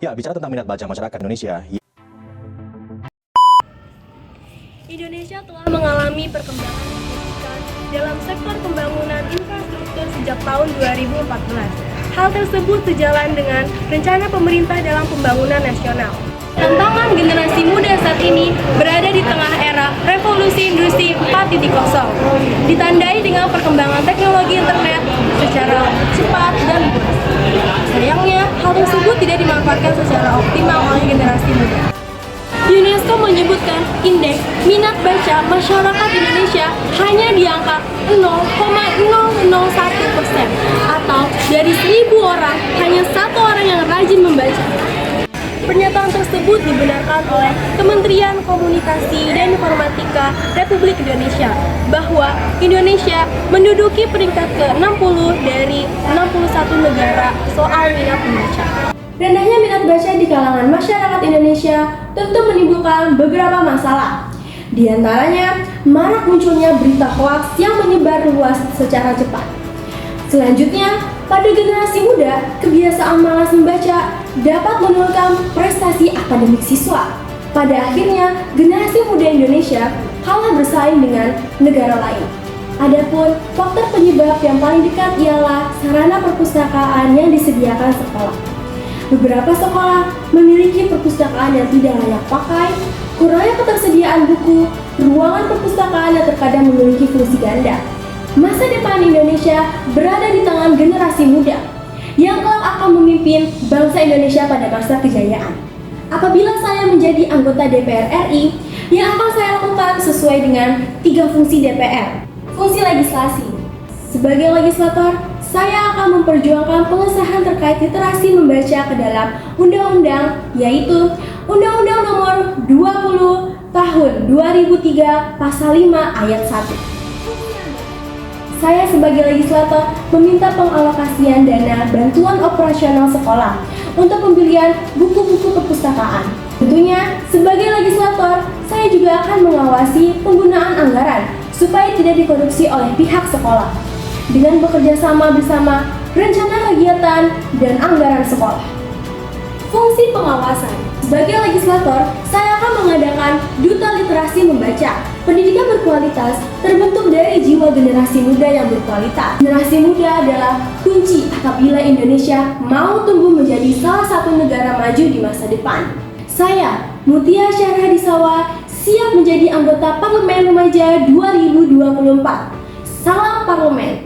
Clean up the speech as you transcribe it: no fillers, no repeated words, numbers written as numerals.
Ya, bicara tentang minat baca masyarakat Indonesia. Indonesia telah mengalami perkembangan signifikan dalam sektor pembangunan infrastruktur sejak tahun 2014. Hal tersebut sejalan dengan rencana pemerintah dalam pembangunan nasional. Tantangan generasi muda saat ini berada di tengah era revolusi industri 4.0, ditandai dengan perkembangan teknologi internet secara cepat dan luas. Sayangnya, hal tersebut tidak dimanfaatkan secara optimal oleh generasi muda. UNESCO menyebutkan indeks minat baca masyarakat Indonesia hanya di angka 0,001%, atau dari 1.000 orang hanya 1 orang yang rajin membaca. Pernyataan tersebut dibenarkan oleh Kementerian Komunikasi dan Informatika Republik Indonesia bahwa Indonesia menduduki peringkat ke-60 dari 61 negara soal minat membaca. Rendahnya minat baca di kalangan masyarakat Indonesia tentu menimbulkan beberapa masalah. Di antaranya, marak munculnya berita hoaks yang menyebar luas secara cepat. Selanjutnya, pada generasi muda, kebiasaan malas membaca dapat menurunkan prestasi akademik siswa. Pada akhirnya, generasi muda Indonesia kalah bersaing dengan negara lain. Adapun faktor penyebab yang paling dekat ialah sarana perpustakaan yang disediakan sekolah. Beberapa sekolah memiliki perpustakaan yang tidak layak pakai, kurangnya ketersediaan buku, ruangan perpustakaan yang terkadang memiliki fungsi ganda. Masa depan Indonesia berada di tangan generasi muda yang kelak akan memimpin bangsa Indonesia pada masa kejayaan. Apabila saya menjadi anggota DPR RI, yang akan saya lakukan sesuai dengan 3 fungsi DPR. Fungsi legislasi. Sebagai legislator, saya akan memperjuangkan pengesahan terkait literasi membaca ke dalam undang-undang, yaitu Undang-Undang Nomor 20 Tahun 2003 Pasal 5 Ayat 1. Saya sebagai legislator meminta pengalokasian dana bantuan operasional sekolah untuk pembelian buku-buku perpustakaan. Tentunya, sebagai legislator, saya juga akan mengawasi penggunaan anggaran supaya tidak dikorupsi oleh pihak sekolah dengan bekerja sama bersama rencana kegiatan dan anggaran sekolah. Fungsi pengawasan. Sebagai legislator, saya akan mengadakan duta literasi membaca. Pendidikan berkualitas terbentuk dari jiwa generasi muda yang berkualitas. Generasi muda adalah kunci apabila Indonesia mau tumbuh menjadi salah satu negara maju di masa depan. Saya, Mutia Syarhadisawa, siap menjadi anggota Parlemen Remaja 2024. Salam Parlemen.